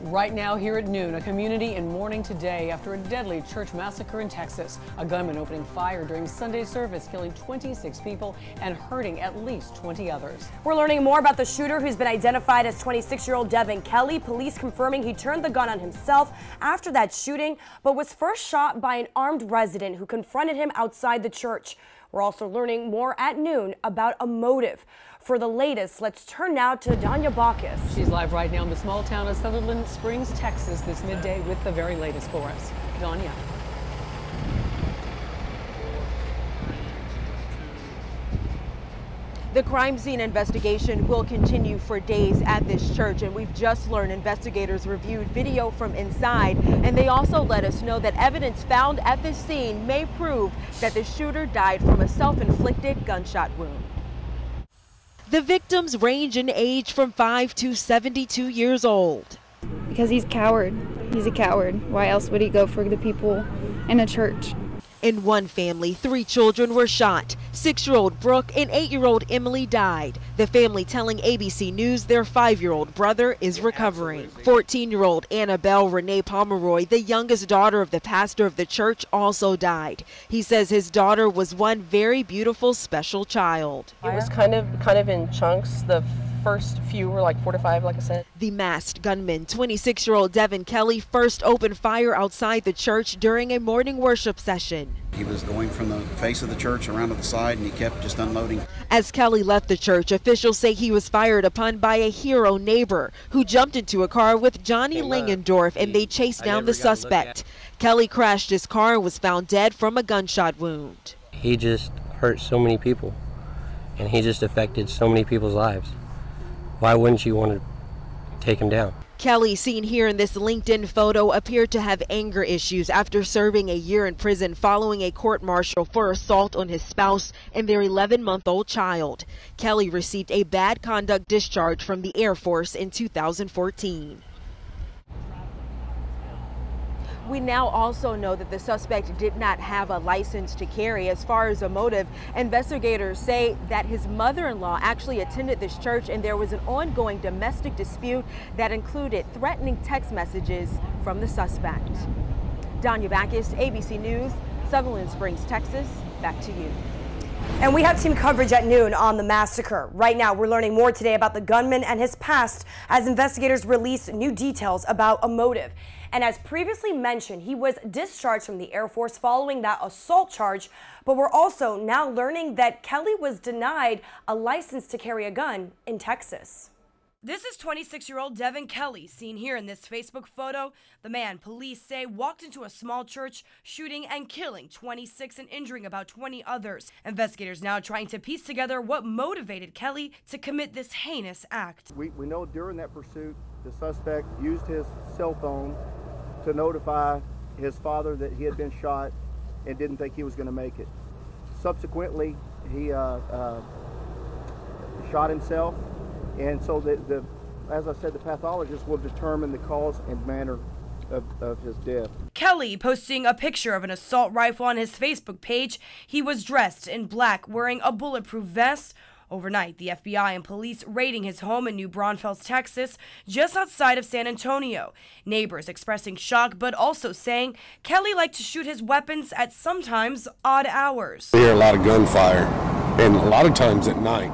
Right now here at noon, a community in mourning today after a deadly church massacre in Texas. A gunman opening fire during Sunday service, killing 26 people and hurting at least 20 others. We're learning more about the shooter, who's been identified as 26-year-old Devin Kelly. Police confirming he turned the gun on himself after that shooting, but was first shot by an armed resident who confronted him outside the church. We're also learning more at noon about a motive. For the latest, let's turn now to Danya Bacchus. She's live right now in the small town of Sutherland Springs, Texas, this midday with the very latest for us. Danya. The crime scene investigation will continue for days at this church, and we've just learned investigators reviewed video from inside, and they also let us know that evidence found at this scene may prove that the shooter died from a self-inflicted gunshot wound. The victims range in age from 5 to 72 years old. Because he's a coward. He's a coward. Why else would he go for the people in a church? In one family, 3 children were shot. 6-year-old Brooke and 8-year-old Emily died. The family telling ABC News their 5-year-old brother is recovering. 14-year-old Annabelle Renee Pomeroy, the youngest daughter of the pastor of the church, also died. He says his daughter was one very beautiful, special child. It was kind of in chunks. The first few were like 4 to 5, like I said. The masked gunman, 26-year-old Devin Kelly, first opened fire outside the church during a morning worship session. He was going from the face of the church around to the side, and he kept just unloading. As Kelly left the church, officials say he was fired upon by a hero neighbor who jumped into a car with Johnny Lingendorf, and they chased down the suspect. Kelly crashed his car and was found dead from a gunshot wound. He just hurt so many people, and he just affected so many people's lives. Why wouldn't you want to take him down? Kelly, seen here in this LinkedIn photo, appeared to have anger issues after serving a year in prison following a court-martial for assault on his spouse and their 11-month-old child. Kelly received a bad conduct discharge from the Air Force in 2014. We now also know that the suspect did not have a license to carry. As far as a motive, investigators say that his mother-in-law actually attended this church, and there was an ongoing domestic dispute that included threatening text messages from the suspect. Danya Bacchus, ABC News, Sutherland Springs, Texas. Back to you. And we have team coverage at noon on the massacre. Right now, we're learning more today about the gunman and his past as investigators release new details about a motive. And as previously mentioned, he was discharged from the Air Force following that assault charge. But we're also now learning that Kelly was denied a license to carry a gun in Texas. This is 26-year-old Devin Kelly, seen here in this Facebook photo. The man, police say, walked into a small church, shooting and killing 26 and injuring about 20 others. Investigators now trying to piece together what motivated Kelly to commit this heinous act. We know during that pursuit, the suspect used his cell phone to notify his father that he had been shot and didn't think he was going to make it. Subsequently, he shot himself. And so, as I said, the pathologist will determine the cause and manner of his death. Kelly posting a picture of an assault rifle on his Facebook page. He was dressed in black, wearing a bulletproof vest. Overnight, the FBI and police raiding his home in New Braunfels, Texas, just outside of San Antonio. Neighbors expressing shock, but also saying Kelly liked to shoot his weapons at sometimes odd hours. We hear a lot of gunfire, and a lot of times at night.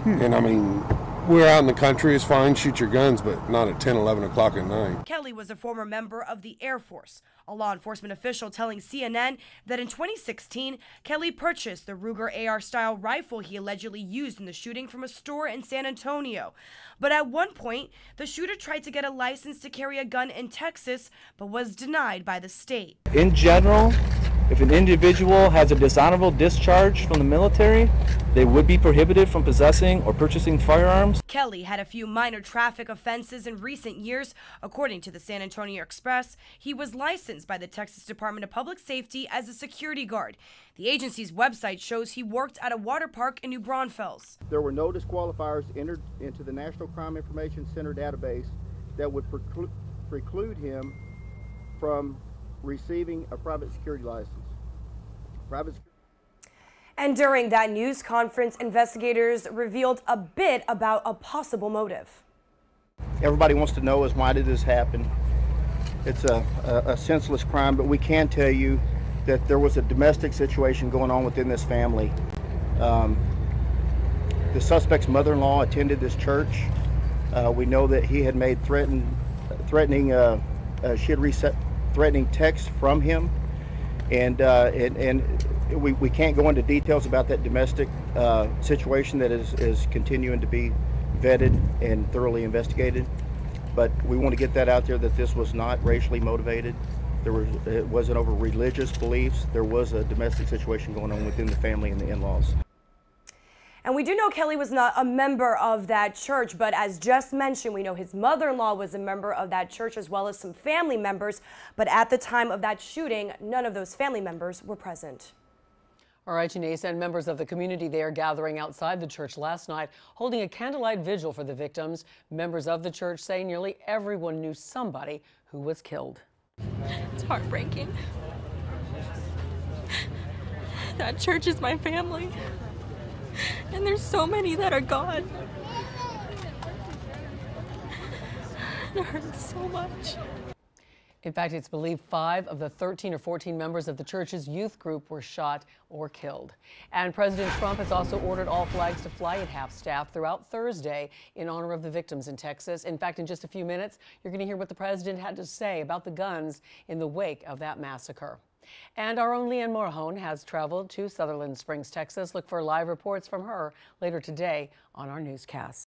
And I mean, we're out in the country, it's fine, shoot your guns, but not at 10, 11 o'clock at night. Kelly was a former member of the Air Force. A law enforcement official telling CNN that in 2016, Kelly purchased the Ruger AR-style rifle he allegedly used in the shooting from a store in San Antonio. But at one point, the shooter tried to get a license to carry a gun in Texas, but was denied by the state. In general, if an individual has a dishonorable discharge from the military, they would be prohibited from possessing or purchasing firearms. Kelly had a few minor traffic offenses in recent years. According to the San Antonio Express, he was licensed by the Texas Department of Public Safety as a security guard. The agency's website shows he worked at a water park in New Braunfels. There were no disqualifiers entered into the National Crime Information Center database that would preclude him from receiving a private security license. And during that news conference, investigators revealed a bit about a possible motive. everybody wants to know is why did this happen? It's a senseless crime, but we can tell you that there was a domestic situation going on within this family. The suspect's mother-in-law attended this church. We know that he had made threatening texts from him, and we can't go into details about that domestic situation that is continuing to be vetted and thoroughly investigated. But we want to get that out there, that this was not racially motivated. It wasn't over religious beliefs. There was a domestic situation going on within the family and the in-laws. And we do know Kelly was not a member of that church, but as just mentioned, we know his mother-in-law was a member of that church, as well as some family members. But at the time of that shooting, none of those family members were present. All right, Janice, and members of the community there gathering outside the church last night, holding a candlelight vigil for the victims. Members of the church say nearly everyone knew somebody who was killed. It's heartbreaking. That church is my family, and there's so many that are gone. It hurts so much. In fact, it's believed 5 of the 13 or 14 members of the church's youth group were shot or killed. And President Trump has also ordered all flags to fly at half-staff throughout Thursday in honor of the victims in Texas. In fact, in just a few minutes, you're going to hear what the president had to say about the guns in the wake of that massacre. And our own Leanne Morahone has traveled to Sutherland Springs, Texas. Look for live reports from her later today on our newscast.